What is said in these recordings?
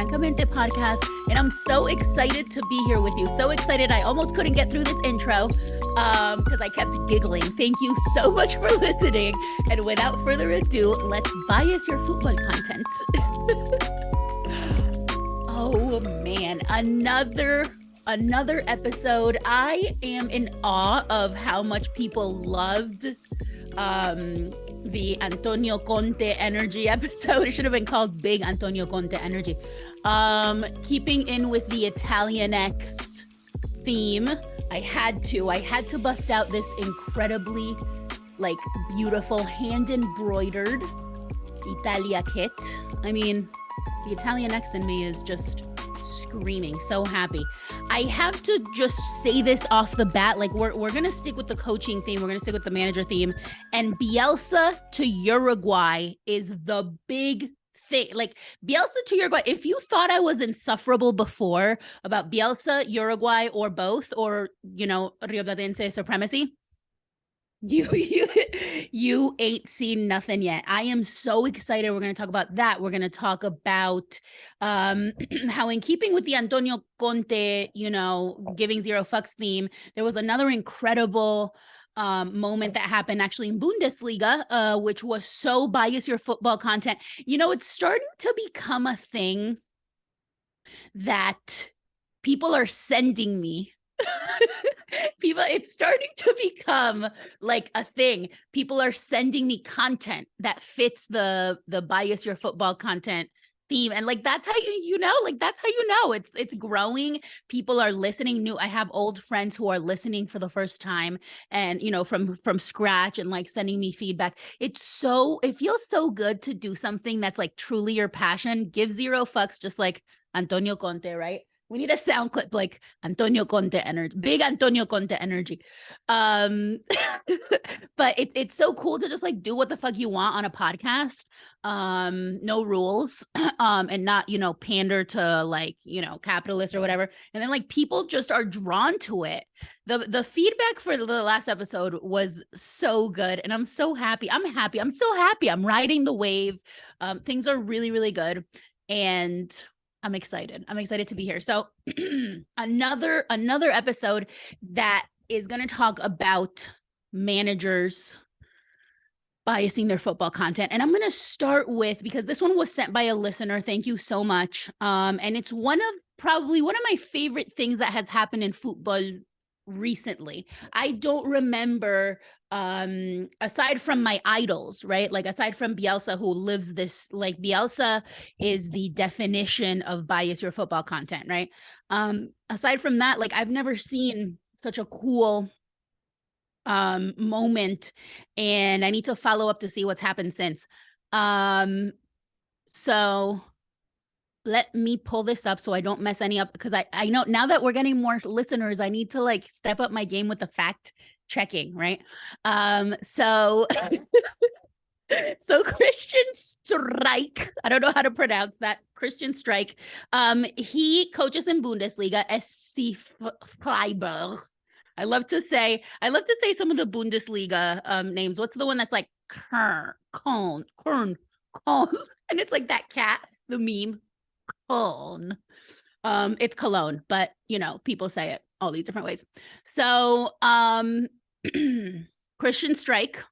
Francamente podcast, and I'm so excited to be here with you. So excited, I almost couldn't get through this intro because I kept giggling. Thank you so much for listening. And without further ado, let's bias your football content. Oh man, another episode. I am in awe of how much people loved the Antonio Conte Energy episode. It should have been called Big Antonio Conte Energy. Keeping in with the Italian X theme, I had to bust out this incredibly beautiful hand embroidered Italia kit. I mean, the Italian X in me is just screaming, so happy. I have to just say this off the bat, we're gonna stick with the coaching theme, we're gonna stick with the manager theme, and Bielsa to Uruguay is the big thing. Bielsa to Uruguay, if you thought I was insufferable before about Bielsa, Uruguay, or both, or Rio Platense supremacy, you ain't seen nothing yet. I am so excited. We're going to talk about that. We're going to talk about how, in keeping with the Antonio Conte, giving zero fucks theme, there was another incredible moment that happened actually in Bundesliga, which was so bias your football content. It's starting to become a thing that people are sending me. It's starting to become a thing. People are sending me content that fits the bias your football content theme, and that's how that's how it's growing. People are listening new. I have old friends who are listening for the first time, and from scratch, and sending me feedback. It feels so good to do something that's truly your passion. Give zero fucks, just like Antonio Conte, right? We need a sound clip like Antonio Conte Energy, Big Antonio Conte Energy. But it's so cool to just do what the fuck you want on a podcast. No rules, and not, pander to capitalists or whatever. And then people just are drawn to it. The feedback for the last episode was so good, and I'm so happy. I'm so happy. I'm riding the wave. Things are really, really good. And I'm excited. I'm excited to be here. So another episode that is going to talk about managers biasing their football content. And I'm going to start with, because this one was sent by a listener. Thank you so much. And it's probably one of my favorite things that has happened in football recently. I don't remember, aside from my idols, right? Aside from Bielsa, who lives this, Bielsa is the definition of bias your football content, right? Aside from that, I've never seen such a cool moment, and I need to follow up to see what's happened since. So let me pull this up so I don't mess any up, because I know now that we're getting more listeners, I need to step up my game with the fact checking, right? So Christian Strike, I don't know how to pronounce that. Christian Strike, he coaches in Bundesliga, SC Freiburg. I love to say some of the Bundesliga names. What's the one that's Köln, and it's that cat, the meme. Cologne. It's Cologne, but people say it all these different ways. So Christian Strike,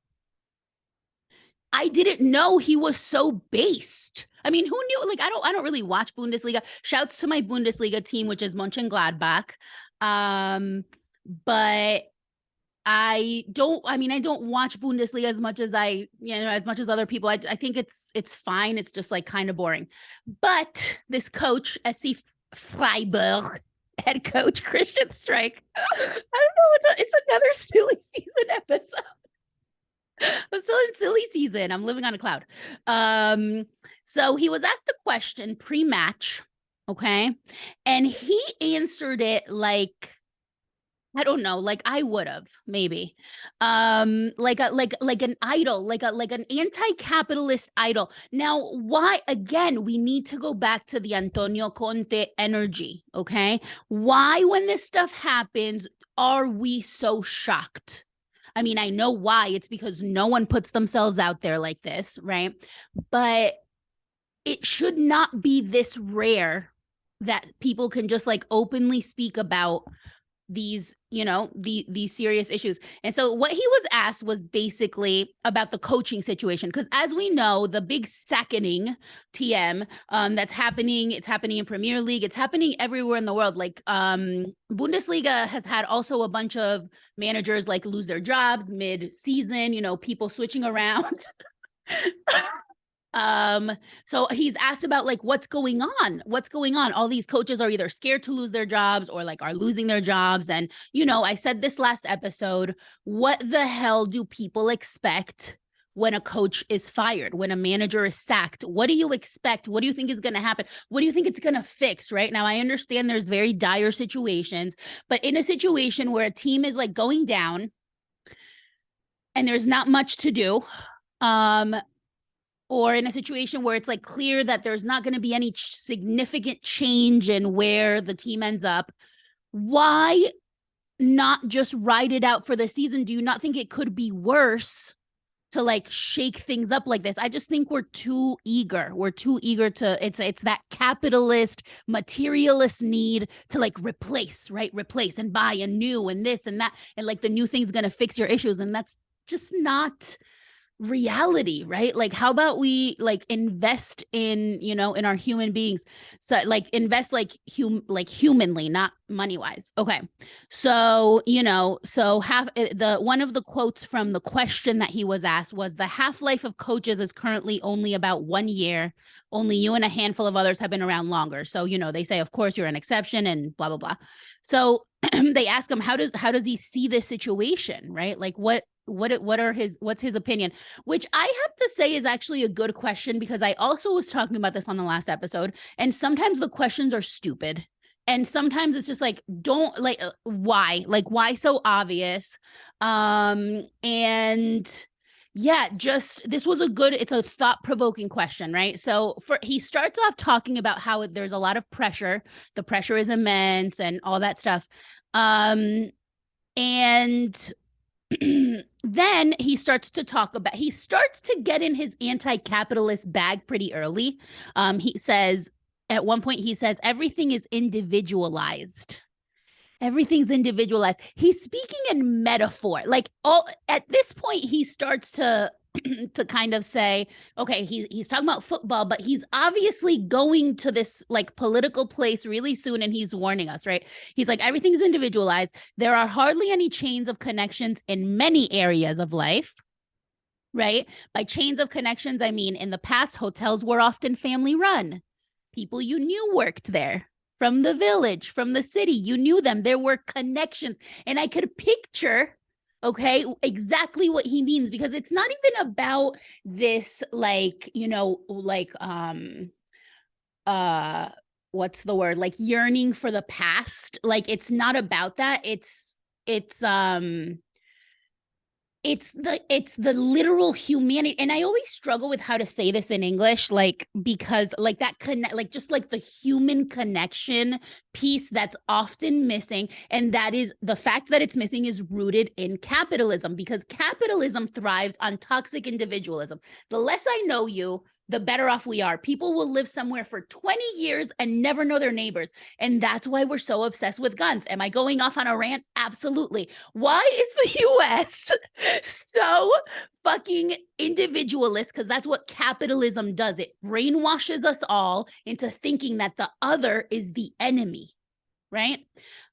I didn't know he was so based. I mean, who knew? I don't really watch Bundesliga. Shouts to my Bundesliga team, which is Mönchengladbach. But I don't watch Bundesliga as much as as much as other people. I think it's fine. It's just kind of boring. But this coach, SC Freiburg head coach, Christian Strike, I don't know. It's another silly season episode. I'm still in silly season. I'm living on a cloud. So he was asked a question pre-match, okay, and he answered it I don't know, I would have maybe, an idol, an anti-capitalist idol. Now, why? Again, we need to go back to the Antonio Conte energy, okay? Why, when this stuff happens, are we so shocked? I mean, I know why. It's because no one puts themselves out there like this, right? But it should not be this rare that people can just like openly speak about these, you know, these serious issues. And so what he was asked was basically about the coaching situation, because as we know, the big sacking TM that's happening, it's happening in Premier League, it's happening everywhere in the world. Like Bundesliga has had also a bunch of managers like lose their jobs mid-season, you know, people switching around. So he's asked about like what's going on. All these coaches are either scared to lose their jobs or like are losing their jobs. And you know, I said this last episode, what the hell do people expect when a coach is fired, when a manager is sacked? What do you expect? What do you think is going to happen? What do you think it's going to fix? Right now, I understand there's very dire situations, but in a situation where a team is like going down and there's not much to do, or in a situation where it's like clear that there's not going to be any significant change in where the team ends up, why not just ride it out for the season? Do you not think it could be worse to like shake things up like this? I just think we're too eager. We're too eager to, it's that capitalist, materialist need to like replace, right? Replace and buy and new and this and that. And like the new thing's going to fix your issues. And that's just not reality, right? Like how about we like invest in, you know, in our human beings? So like invest like humanly, not money wise. Okay. So, you know, so one of the quotes from the question that he was asked was, the half-life of coaches is currently only about 1 year. Only you and a handful of others have been around longer. So, you know, they say, of course, you're an exception and blah, blah, blah. So they ask him, how does he see this situation, right? Like what's his opinion, which I have to say is actually a good question, because I also was talking about this on the last episode, and sometimes the questions are stupid. And sometimes it's just like, don't like, why so obvious? And yeah, just, this was it's a thought-provoking question, right? So he starts off talking about how there's a lot of pressure. The pressure is immense and all that stuff. And then he starts to get in his anti-capitalist bag pretty early. He says, at one point, he says, everything is individualized. Everything's individualized. He's speaking in metaphor. Like at this point, he starts to kind of say, okay, he's talking about football, but he's obviously going to this like political place really soon, and he's warning us, right? He's like, everything's individualized. There are hardly any chains of connections in many areas of life, right? By chains of connections, I mean, in the past, hotels were often family run. People you knew worked there. From the village, from the city, you knew them. There were connections. And I could picture, okay, exactly what he means, because it's not even about this, like, you know, like, what's the word? Like yearning for the past. Like, it's not about that. It's the literal humanity. And I always struggle with how to say this in English, like, because like that like just like the human connection piece that's often missing. And that is the fact that it's missing is rooted in capitalism, because capitalism thrives on toxic individualism. The less I know you, the better off we are. People will live somewhere for 20 years and never know their neighbors. And that's why we're so obsessed with guns. Am I going off on a rant? Absolutely. Why is the US so fucking individualist? Because that's what capitalism does. It brainwashes us all into thinking that the other is the enemy, right?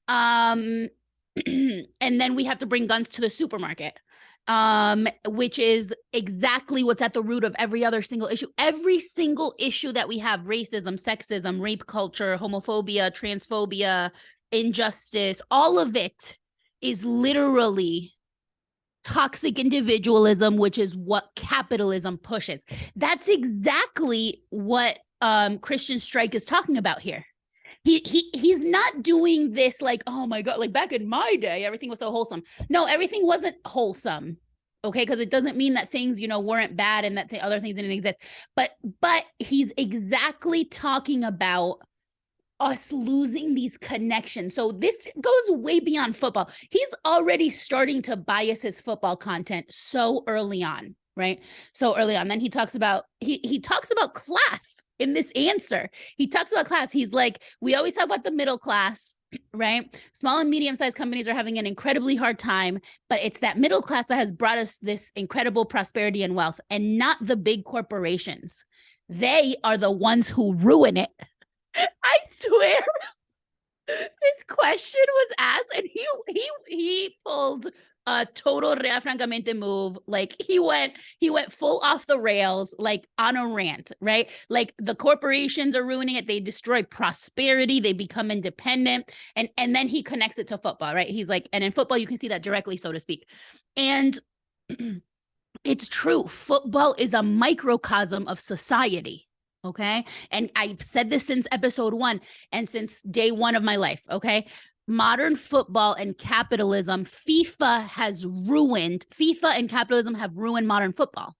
And then we have to bring guns to the supermarket. Which is exactly what's at the root of every other single issue. Every single issue that we have, racism, sexism, rape culture, homophobia, transphobia, injustice, all of it is literally toxic individualism, which is what capitalism pushes. That's exactly what Christian Strike is talking about here. He's not doing this like, oh my God, like back in my day, everything was so wholesome. No, everything wasn't wholesome. Okay, because it doesn't mean that things, you know, weren't bad and that the other things didn't exist. But he's exactly talking about us losing these connections. So this goes way beyond football. He's already starting to bias his football content so early on, right? So early on, then he talks about class in this answer. He talks about class. He's like, we always talk about the middle class, right? Small and medium-sized companies are having an incredibly hard time, but it's that middle class that has brought us this incredible prosperity and wealth, and not the big corporations. They are the ones who ruin it. I swear. This question was asked, and he pulled a total Real Francamente move. Like he went full off the rails, like on a rant, right? Like the corporations are ruining it. They destroy prosperity. They become independent. And then he connects it to football, right? He's like, and in football, you can see that directly, so to speak. And it's true. Football is a microcosm of society. Okay. And I've said this since episode 1 and since day 1 of my life. Okay. Modern football and capitalism, FIFA and capitalism have ruined modern football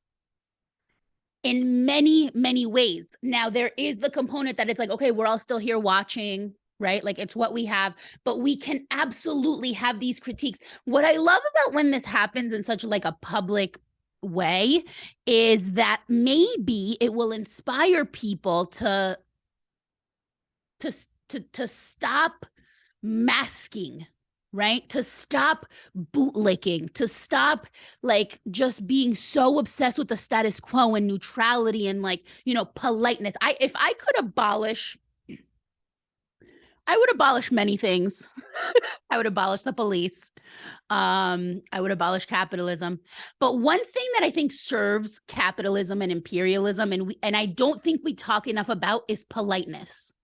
in many, many ways. Now, there is the component that it's like, okay, we're all still here watching, right? Like it's what we have, but we can absolutely have these critiques. What I love about when this happens in such like a public way is that maybe it will inspire people to stop masking, right? To stop bootlicking, to stop like just being so obsessed with the status quo and neutrality and like, you know, politeness. If I could abolish, I would abolish many things. I would abolish the police. I would abolish capitalism. But one thing that I think serves capitalism and imperialism, and I don't think we talk enough about, is politeness.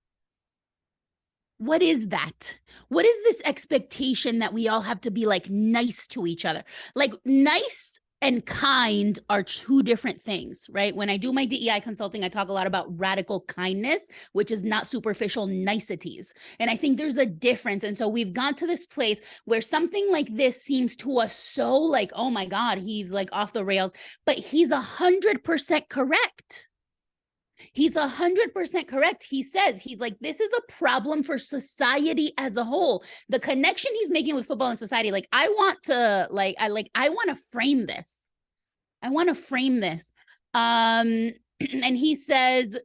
What is that? What is this expectation that we all have to be like nice to each other? Like nice and kind are two different things, right? When I do my DEI consulting, I talk a lot about radical kindness, which is not superficial niceties. And I think there's a difference. And so we've got to this place where something like this seems to us so like, oh my God, he's like off the rails, but he's 100% correct. He's 100% correct. He says, he's like, this is a problem for society as a whole. The connection he's making with football and society, like, I want to frame this. I want to frame this. And he says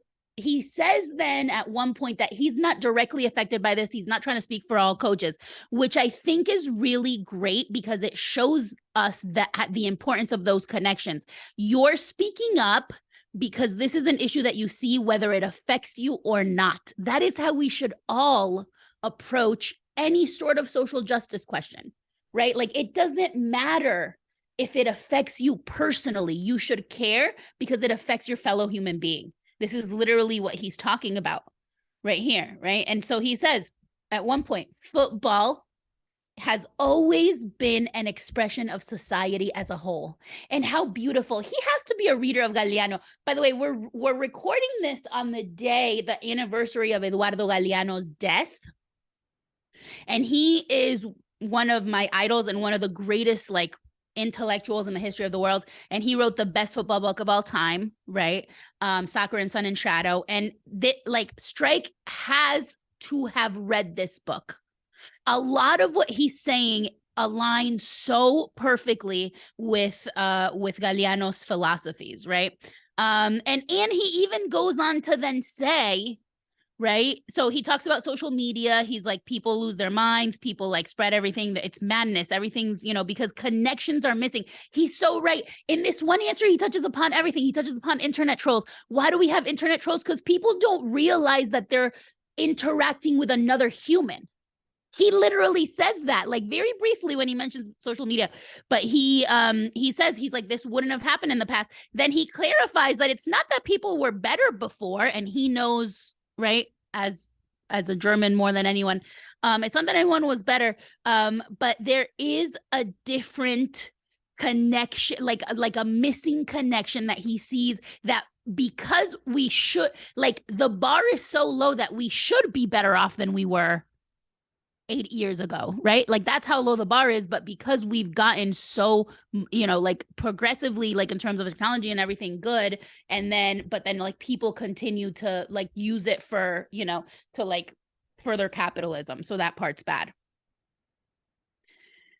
then at one point that he's not directly affected by this. He's not trying to speak for all coaches, which I think is really great because it shows us that the importance of those connections. You're speaking up because this is an issue that you see whether it affects you or not. That is how we should all approach any sort of social justice question, right? Like it doesn't matter if it affects you personally. You should care because it affects your fellow human being. This is literally what he's talking about right here, right? And so he says at one point, football has always been an expression of society as a whole. And how beautiful. He has to be a reader of Galeano. By the way, we're recording this on the anniversary of Eduardo Galeano's death. And he is one of my idols and one of the greatest like intellectuals in the history of the world. And he wrote the best football book of all time, right? Soccer and Sun and Shadow. And Strike has to have read this book. A lot of what he's saying aligns so perfectly with Galeano's philosophies, right? And he even goes on to then say, right? So he talks about social media. He's like, people lose their minds. People like spread everything. It's madness. Everything's, because connections are missing. He's so right. In this one answer, he touches upon everything. He touches upon internet trolls. Why do we have internet trolls? Because people don't realize that they're interacting with another human. He literally says that, like very briefly when he mentions social media, but he says, he's like, this wouldn't have happened in the past. Then he clarifies that it's not that people were better before, and he knows, right, as a German more than anyone, it's not that anyone was better, but there is a different connection, like a missing connection that he sees, that because we should, like the bar is so low that we should be better off than we were 8 years ago, right? Like that's how low the bar is. But because we've gotten so, like progressively, like in terms of technology and everything good, but then like people continue to like use it for, to like further capitalism. So that part's bad.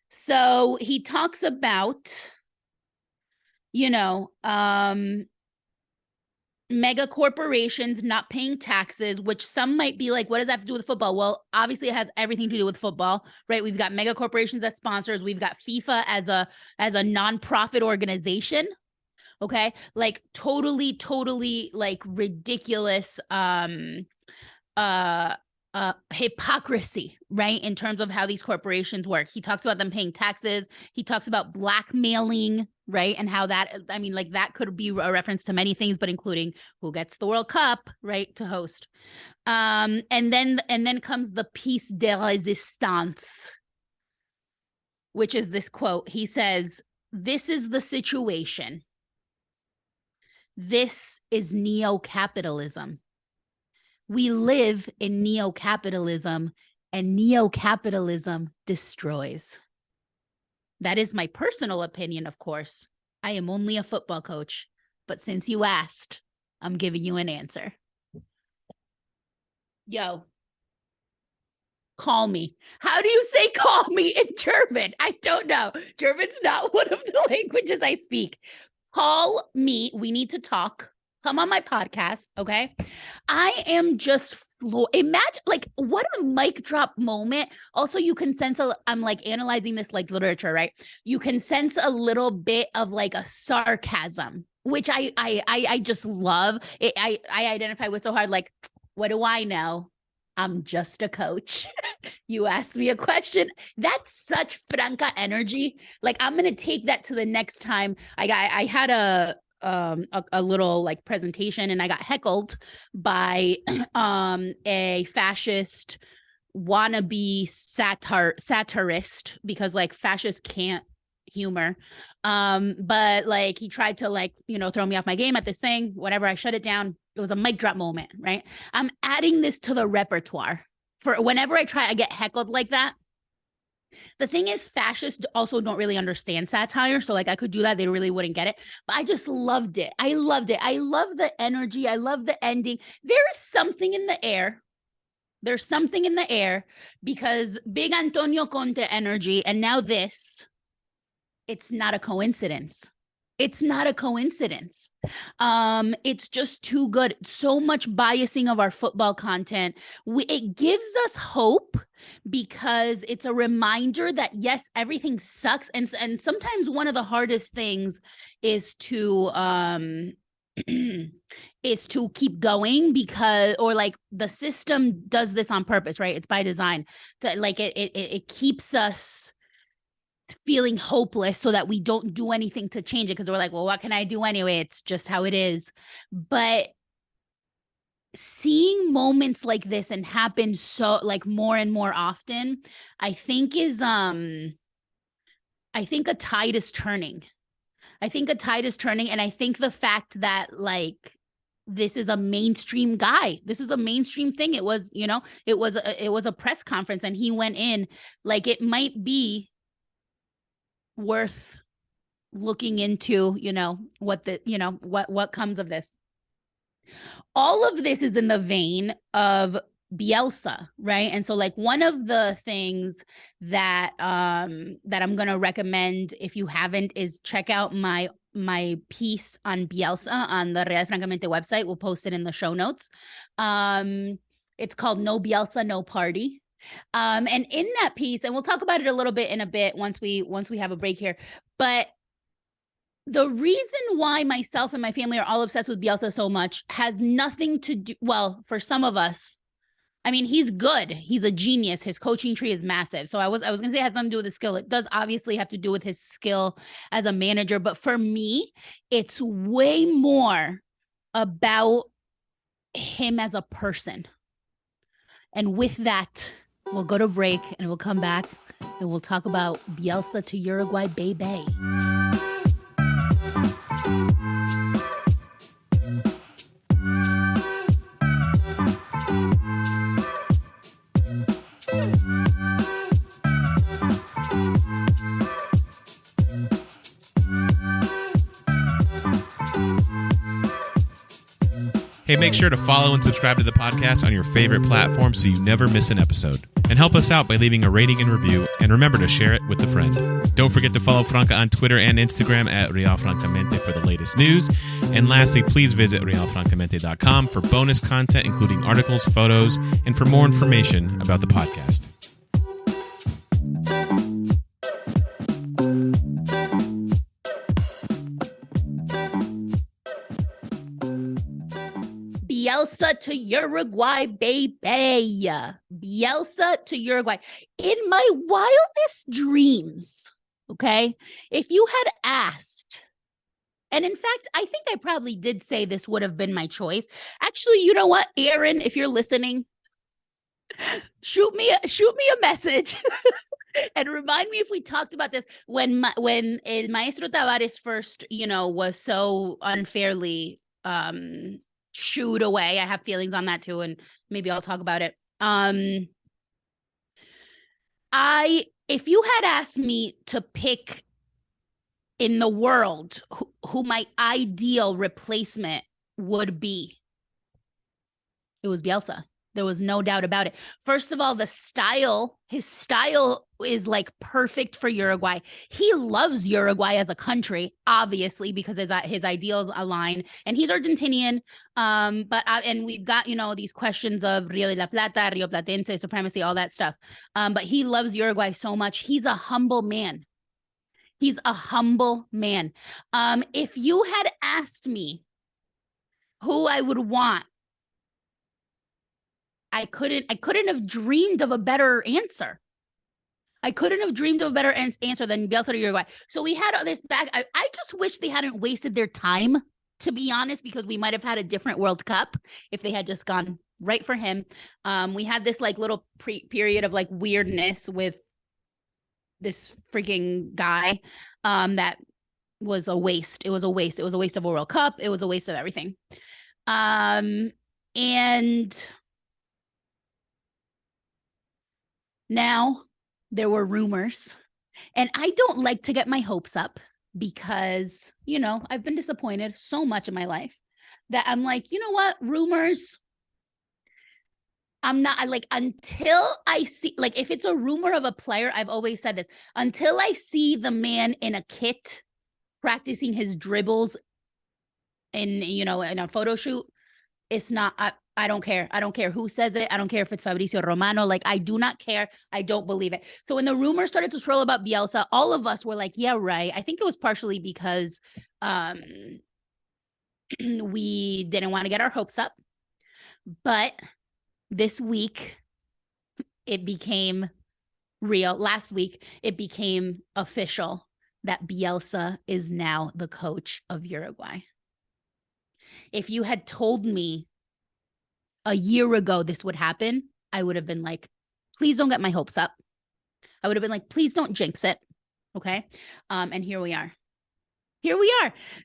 So he talks about you know, mega corporations not paying taxes, which some might be like, what does that have to do with football? Well, obviously it has everything to do with football, right? We've got mega corporations that sponsors, we've got FIFA as a nonprofit organization. Okay. Like totally like ridiculous hypocrisy, right? In terms of how these corporations work. He talks about them paying taxes. He talks about blackmailing, right? And how that, I mean, like that could be a reference to many things, but including who gets the World Cup, right, to host. And then comes the piece de résistance, which is this quote. He says, "This is the situation. This is neo-capitalism. We live in neo-capitalism, and neo-capitalism destroys." That is my personal opinion, of course. I am only a football coach, but since you asked, I'm giving you an answer. Yo, call me. How do you say call me in German? I don't know. German's not one of the languages I speak. Call me. We need to talk. Come on my podcast, okay? I am just imagine, like, what a mic drop moment. Also, you can sense I'm like analyzing this like literature, right? You can sense a little bit of like a sarcasm, which I just love. I identify with so hard. Like, what do I know? I'm just a coach. You asked me a question. That's such Franca energy. Like, I'm gonna take that to the next time. I had a little like presentation, and I got heckled by a fascist wannabe satirist, because like fascists can't humor. But like he tried to like, you know, throw me off my game at this thing, whatever. I shut it down. It was a mic drop moment, right? I'm adding this to the repertoire for whenever I get heckled like that. The thing is, fascists also don't really understand satire. So like I could do that. They really wouldn't get it. But I just loved it. I loved it. I love the energy. I love the ending. There is something in the air. There's something in the air, because Big Antonio Conte Energy, and now this, it's not a coincidence. It's not a coincidence. It's just too good. So much biasing of our football content. It gives us hope, because it's a reminder that yes, everything sucks. And sometimes one of the hardest things is to is to keep going, because, or like the system does this on purpose, right? It's by design to like, it keeps us feeling hopeless so that we don't do anything to change it, because we're like, well, what can I do anyway? It's just how it is. But seeing moments like this and happen so like more and more often, I think is I think a tide is turning. I think a tide is turning. And I think the fact that like this is a mainstream guy, this is a mainstream thing. It was, you know, it was a press conference, and he went in, like, it might be worth looking into, you know, what the, you know, what comes of this. All of this is in the vein of Bielsa, right? And so like one of the things that that I'm going to recommend, if you haven't, is check out my piece on Bielsa on the Real Francamente website. We'll post it in the show notes. It's called No Bielsa, No Party. And in that piece, and we'll talk about it a little bit in a bit once we have a break here, but the reason why myself and my family are all obsessed with Bielsa so much has nothing to do, well, for some of us, I mean, he's good. He's a genius. His coaching tree is massive. So I was going to say it has nothing to do with his skill. It does obviously have to do with his skill as a manager. But for me, it's way more about him as a person. And with that, we'll go to break, and we'll come back, and we'll talk about Bielsa to Uruguay Baybay. Hey, make sure to follow and subscribe to the podcast on your favorite platform so you never miss an episode. and help us out by leaving a rating and review, and remember to share it with a friend. Don't forget to follow Franca on Twitter and Instagram at Real Francamente for the latest news. And lastly, please visit realfrancamente.com for bonus content, including articles, photos, and for more information about the podcast. Bielsa to Uruguay, baby. Bielsa to Uruguay. In my wildest dreams, okay, if you had asked, and in fact, I think I probably did say this would have been my choice. Actually, you know what, Aaron, if you're listening, shoot me a message and remind me if we talked about this when El Maestro Tavares first, was so unfairly shooed away. I have feelings on that too, and maybe I'll talk about it. If you had asked me to pick in the world who my ideal replacement would be, it was Bielsa. There was no doubt about it. First of all, his style is like perfect for Uruguay. He loves Uruguay as a country, obviously, because his ideals align. And he's Argentinian. And we've got, these questions of Rio de la Plata, Rio Platense, supremacy, all that stuff. But he loves Uruguay so much. He's a humble man. If you had asked me who I would want, I couldn't have dreamed of a better answer. I couldn't have dreamed of a better answer than Bielsa to Uruguay. So we had all this back. I just wish they hadn't wasted their time, to be honest, because we might have had a different World Cup if they had just gone right for him. We had this like little period of like weirdness with this freaking guy that was a waste. It was a waste. It was a waste of a World Cup. It was a waste of everything. And now there were rumors, and I don't like to get my hopes up because, I've been disappointed so much in my life that I'm like, you know what, rumors, I'm not like, until I see, like, if it's a rumor of a player, I've always said this, until I see the man in a kit practicing his dribbles in a photo shoot, it's not, I don't care. I don't care who says it. I don't care if it's Fabrizio Romano. Like, I do not care. I don't believe it. So when the rumors started to swirl about Bielsa, all of us were like, yeah, right. I think it was partially because we didn't want to get our hopes up. But this week, it became real. Last week, it became official that Bielsa is now the coach of Uruguay. If you had told me a year ago this would happen, I would have been like, please don't get my hopes up. I would have been like, please don't jinx it. Okay. And here we are.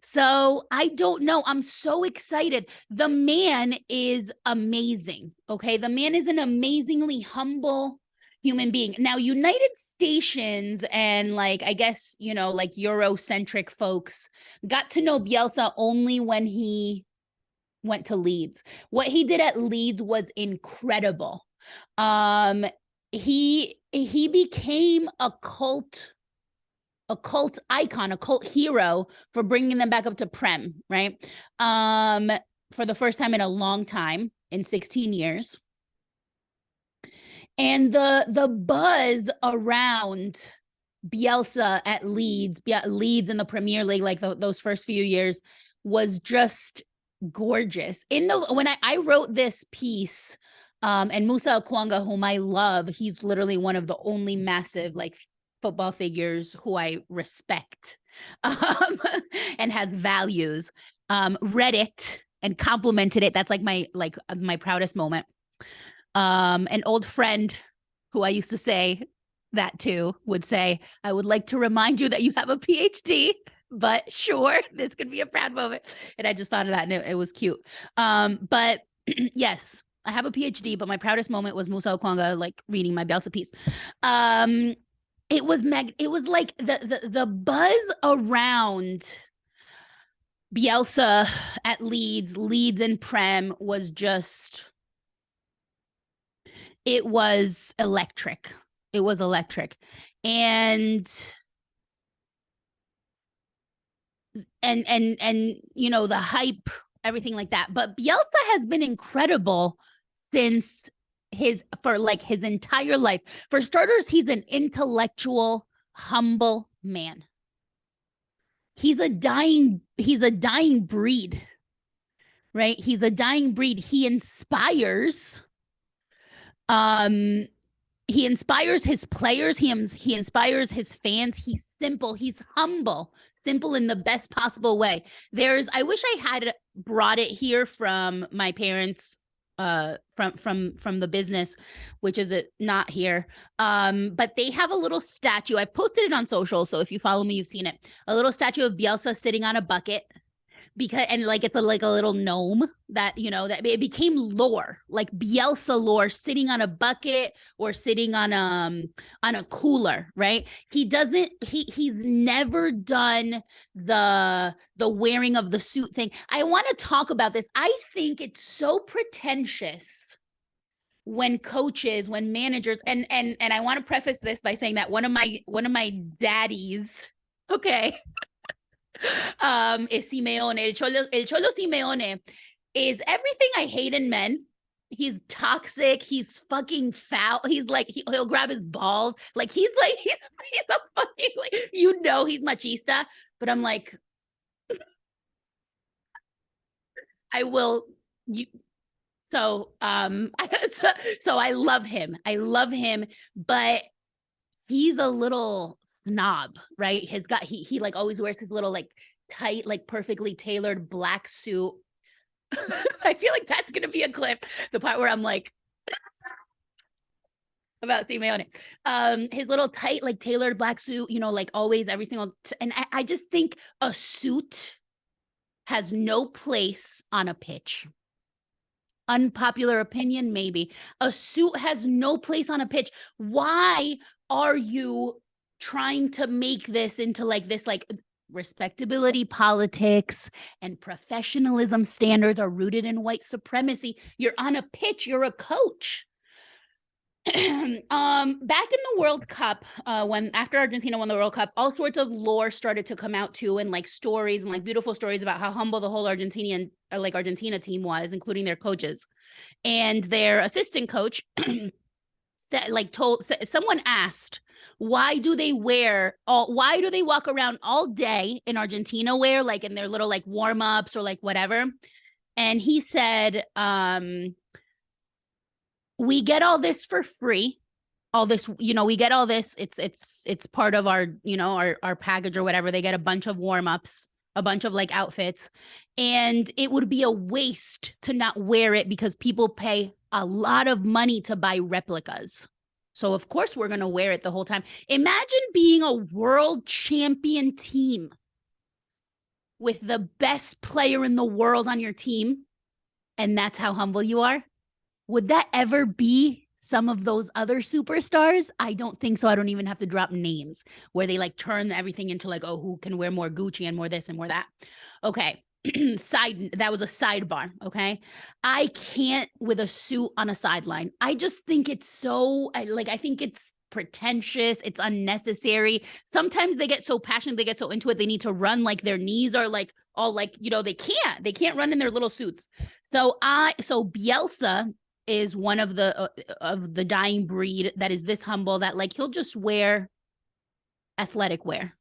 So I don't know. I'm so excited. The man is amazing. Okay. The man is an amazingly humble human being. Now, United Stations and like, I guess, like Eurocentric folks got to know Bielsa only when he went to Leeds. What he did at Leeds was incredible. He became a cult icon, a cult hero for bringing them back up to Prem, right? For the first time in a long time, in 16 years. And the buzz around Bielsa at Leeds in the Premier League, like those first few years, was just gorgeous. When I wrote this piece, and Musa Okwonga, whom I love, he's literally one of the only massive like football figures who I respect, and has values, read it and complimented it. That's like my proudest moment. An old friend who I used to say that to would say, I would like to remind you that you have a PhD, but sure, this could be a proud moment. And I just thought of that, and it was cute. But yes, I have a PhD, but my proudest moment was Musa Okwonga, like reading my Bielsa piece. It was like the buzz around Bielsa at Leeds and Prem was just it was electric. It was electric. And you know, the hype, everything like that. But Bielsa has been incredible since for like his entire life. For starters, he's an intellectual, humble man. He's a dying breed, right? He's a dying breed. He inspires his players. He inspires his fans. He's simple. He's humble in the best possible way. I wish I had brought it here from my parents, from the business, which is not here. But they have a little statue. I posted it on social, so if you follow me, you've seen it. A little statue of Bielsa sitting on a bucket. And like it's like a little gnome that, you know, that it became lore, like Bielsa lore, sitting on a bucket or sitting on a cooler, right? He's never done the wearing of the suit thing. I want to talk about this. I think it's so pretentious when coaches, when managers, and I want to preface this by saying that one of my daddies, okay, is Simeone. El Cholo Simeone is everything I hate in men. He's toxic. He's fucking foul. He's like, he'll grab his balls. Like, he's a fucking, like, you know, he's machista. But I'm like, I will, so I love him. But he's a little snob, right? He like always wears his little like tight, like perfectly tailored black suit. I feel like that's gonna be a clip, the part where I'm like about Simeone. His little tight, like tailored black suit, you know, like always every single, and I just think a suit has no place on a pitch. Unpopular opinion, maybe. A suit has no place on a pitch. Why are you trying to make this into like this, like respectability politics and professionalism standards are rooted in white supremacy? You're on a pitch, you're a coach. Back in the World Cup, after Argentina won the World Cup, all sorts of lore started to come out too, and like stories and like beautiful stories about how humble the whole Argentina team was, including their coaches. And their assistant coach someone asked, why do they walk around all day in Argentina wear, like in their little like warm-ups or like whatever? And he said, we get all this for free. All this, you know, we get all this. It's part of our, you know, our package or whatever. They get a bunch of warm-ups, a bunch of like outfits, and it would be a waste to not wear it because people pay a lot of money to buy replicas. So of course we're going to wear it the whole time. Imagine being a world champion team with the best player in the world on your team, and that's how humble you are. Would that ever be some of those other superstars? I don't think so. I don't even have to drop names where they like turn everything into like, oh, who can wear more Gucci and more this and more that. Okay. That was a sidebar. Okay. I can't with a suit on a sideline. I just think it's so I think it's pretentious. It's unnecessary. Sometimes they get so passionate. They get so into it. They need to run like their knees are like all like, you know, they can't run in their little suits. So Bielsa is one of the dying breed that is this humble that like he'll just wear athletic wear.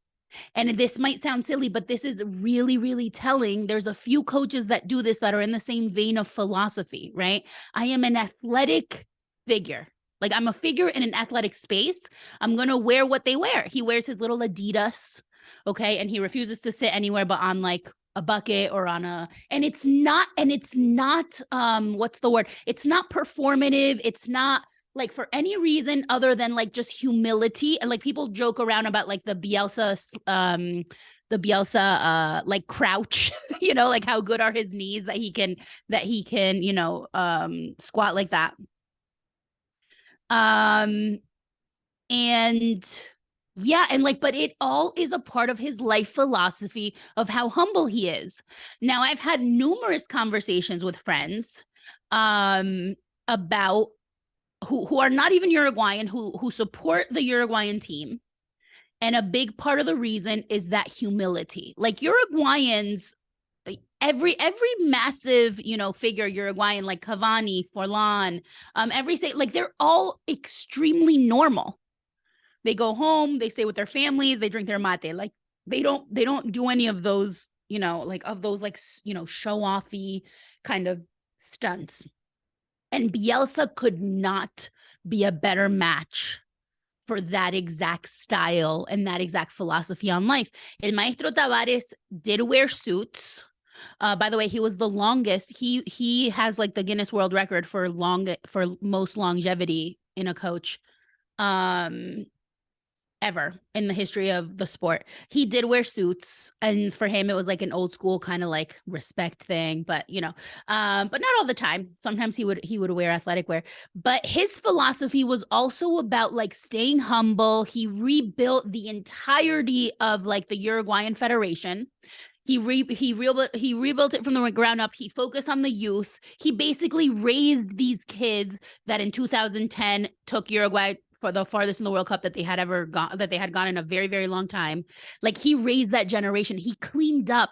And this might sound silly, but this is really, really telling. There's a few coaches that do this that are in the same vein of philosophy, right? I am an athletic figure. Like I'm a figure in an athletic space. I'm going to wear what they wear. He wears his little Adidas, okay? And he refuses to sit anywhere but on like a bucket or on and it's not what's the word? It's not performative. It's not like for any reason other than like just humility. And like people joke around about like the Bielsa like crouch, you know, like how good are his knees that he can, you know, squat like that. And yeah, and like, but it all is a part of his life philosophy of how humble he is. Now, I've had numerous conversations with friends about who are not even Uruguayan, who support the Uruguayan team. And a big part of the reason is that humility. Like Uruguayans, every massive, you know, figure Uruguayan, like Cavani, Forlan, like they're all extremely normal. They go home, they stay with their families, they drink their mate. Like they don't do any of those, you know, like show offy kind of stunts. And Bielsa could not be a better match for that exact style and that exact philosophy on life. El Maestro Tavares did wear suits. By the way, he was the longest. He has like the Guinness World Record for most longevity in a coach ever in the history of the sport. He did wear suits, and for him it was like an old school kind of like respect thing, but you know, but not all the time. Sometimes he would wear athletic wear, but his philosophy was also about like staying humble. He rebuilt the entirety of like the Uruguayan Federation. He rebuilt it from the ground up. He focused on the youth. He basically raised these kids that in 2010 took Uruguay for the farthest in the World Cup that they had ever gone, that they had gone in a very, very long time. Like he raised that generation. He cleaned up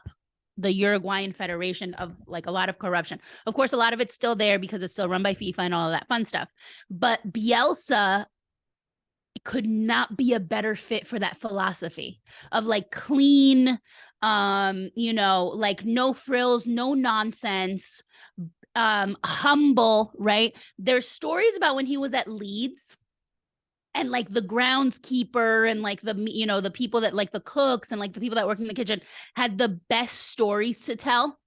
the Uruguayan Federation of like a lot of corruption. Of course, a lot of it's still there because it's still run by FIFA and all of that fun stuff. But Bielsa could not be a better fit for that philosophy of like clean, you know, like no frills, no nonsense, humble, right? There's stories about when he was at Leeds and like the groundskeeper and like the, you know, the people that like the cooks and like the people that work in the kitchen had the best stories to tell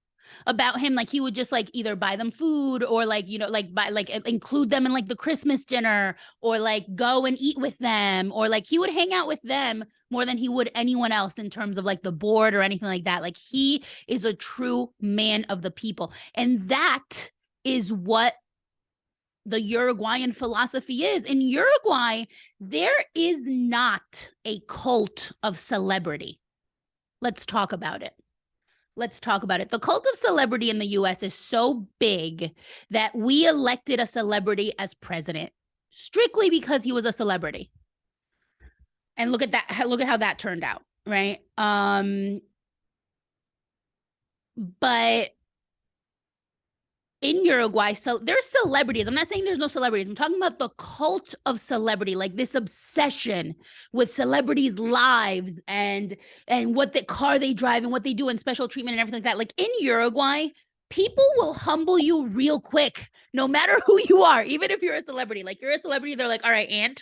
about him. Like he would just like either buy them food or like, you know, like buy, like include them in like the Christmas dinner or like go and eat with them, or like he would hang out with them more than he would anyone else in terms of like the board or anything like that. Like he is a true man of the people. And that is what the Uruguayan philosophy is. In Uruguay, there is not a cult of celebrity. Let's talk about it. Let's talk about it. The cult of celebrity in the US is so big that we elected a celebrity as president strictly because he was a celebrity. And look at that. Look at how that turned out, right? But in Uruguay, so there's celebrities. I'm not saying there's no celebrities. I'm talking about the cult of celebrity, like this obsession with celebrities' lives and what the car they drive and what they do and special treatment and everything like that. Like in Uruguay, people will humble you real quick, no matter who you are, even if you're a celebrity. Like you're a celebrity, they're like, all right, and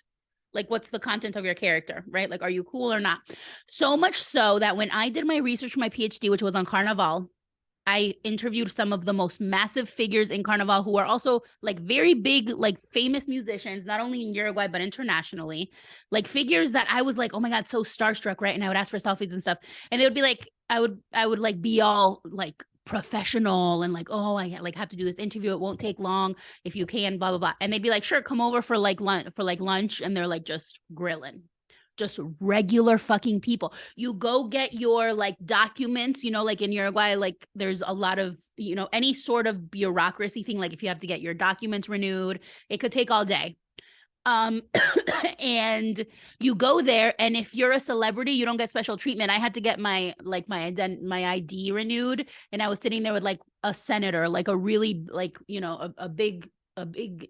like, what's the content of your character, right? Like, are you cool or not? So much so that when I did my research for my PhD, which was on Carnival, I interviewed some of the most massive figures in Carnival who are also like very big, like famous musicians, not only in Uruguay, but internationally, like figures that I was like, oh my God, so starstruck, right? And I would ask for selfies and stuff. And they would be like, I would like be all like professional and like, oh, I like have to do this interview. It won't take long if you can, blah, blah, blah. And they'd be like, sure, come over for like lunch. And they're like just grilling. Just regular fucking people. You go get your like documents, you know, like in Uruguay, like there's a lot of, you know, any sort of bureaucracy thing. Like if you have to get your documents renewed, it could take all day. And you go there, and if you're a celebrity, you don't get special treatment. I had to get my ID renewed, and I was sitting there with like a senator, like a really like, you know, a big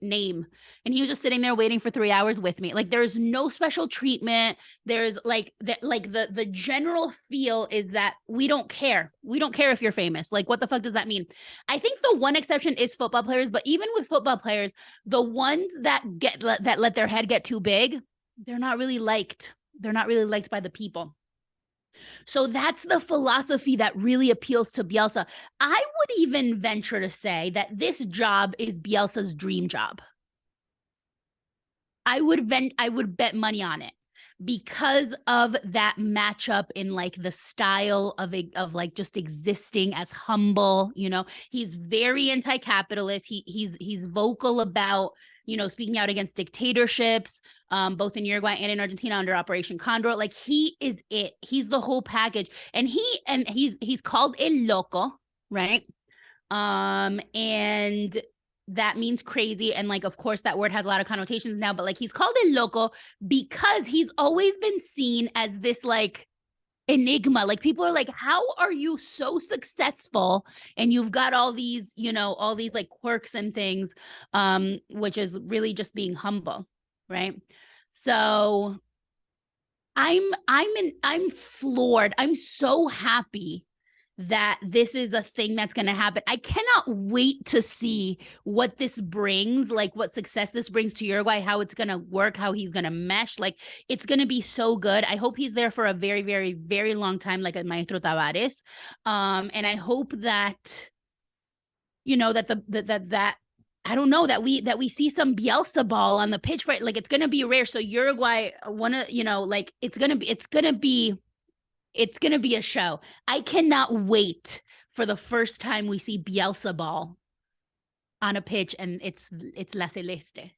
name, and he was just sitting there waiting for 3 hours with me. Like there's no special treatment. There's like that, like the general feel is that we don't care if you're famous. Like what the fuck does that mean? I think the one exception is football players, but even with football players, the ones that let their head get too big, they're not really liked by the people. So that's the philosophy that really appeals to Bielsa. I would even venture to say that this job is Bielsa's dream job. I would bet money on it because of that matchup in like the style of like just existing as humble, you know. He's very anti-capitalist. He's vocal about, you know, speaking out against dictatorships, both in Uruguay and in Argentina under Operation Condor. Like he is it. He's the whole package. And he's called El Loco, right? And that means crazy. And like, of course, that word has a lot of connotations now, but like he's called El Loco because he's always been seen as this like enigma. Like people are like, how are you so successful and you've got all these, you know, all these like quirks and things, which is really just being humble, right? So I'm floored. I'm so happy that this is a thing that's going to happen. I cannot wait to see what this brings, like what success this brings to Uruguay, how it's going to work, how he's going to mesh. Like it's going to be so good. I hope he's there for a very, very, very long time, like a Maestro Tavares. And I hope that, you know, that that I don't know, that we see some Bielsa ball on the pitch, right? Like it's going to be rare. So Uruguay, you know, like it's going to be a show. I cannot wait for the first time we see Bielsa ball on a pitch and it's La Celeste.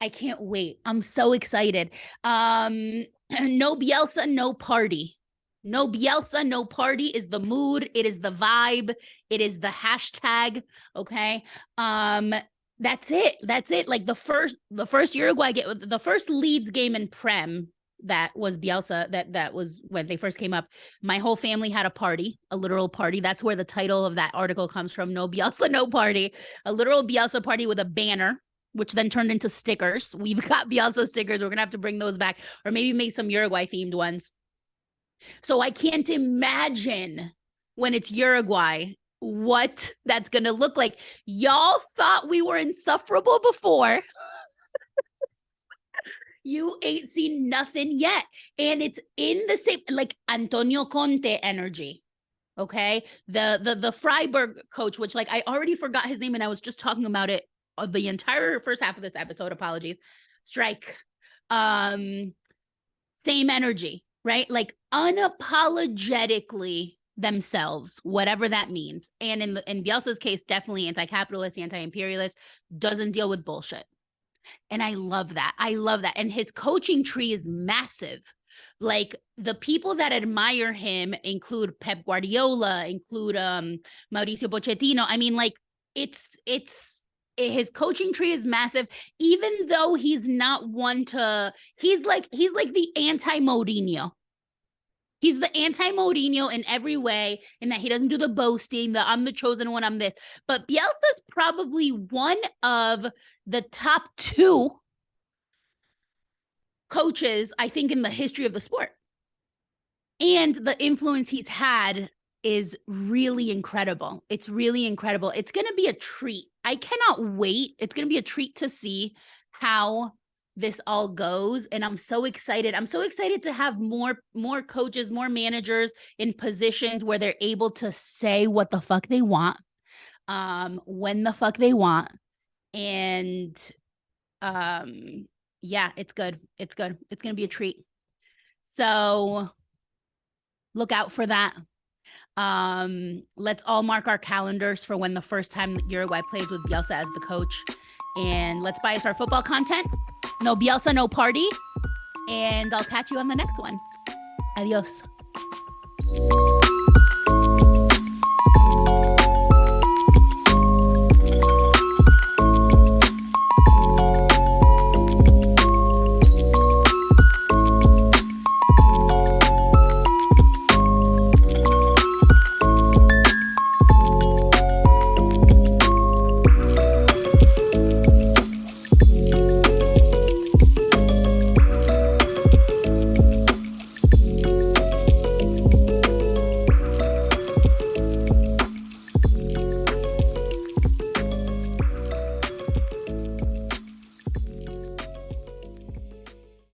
I can't wait. I'm so excited. No Bielsa, no party. No Bielsa, no party is the mood. It is the vibe. It is the hashtag. Okay. That's it. That's it. Like the first Uruguay the first Leeds game in Prem that was Bielsa, that was when they first came up. My whole family had a party, a literal party. That's where the title of that article comes from. No Bielsa, no party. A literal Bielsa party with a banner, which then turned into stickers. We've got Bielsa stickers. We're going to have to bring those back or maybe make some Uruguay themed ones. So I can't imagine when it's Uruguay what that's going to look like. Y'all thought we were insufferable before. You ain't seen nothing yet. And it's in the same, like Antonio Conte energy. Okay. The Freiburg coach, which like I already forgot his name and I was just talking about it the entire first half of this episode. Apologies. Strike. Same energy, right? Like unapologetically themselves, whatever that means. And in Bielsa's case, definitely anti-capitalist, anti-imperialist, doesn't deal with bullshit. And I love that. I love that. And his coaching tree is massive. Like the people that admire him include Pep Guardiola, include Mauricio Pochettino. I mean, like his coaching tree is massive, even though he's not one to, he's like the anti-Mourinho. He's the anti-Mourinho in every way, in that he doesn't do the boasting, the I'm the chosen one, I'm this. But Bielsa's probably one of the top 2 coaches, I think, in the history of the sport. And the influence he's had is really incredible. It's really incredible. It's going to be a treat. I cannot wait. It's going to be a treat to see how this all goes. And I'm so excited. I'm so excited to have more coaches, more managers in positions where they're able to say what the fuck they want, when the fuck they want. And yeah, it's good. It's good. It's going to be a treat. So look out for that. Let's all mark our calendars for when the first time Uruguay plays with Bielsa as the coach. And let's bias our football content. No Bielsa, no party. And I'll catch you on the next one. Adios.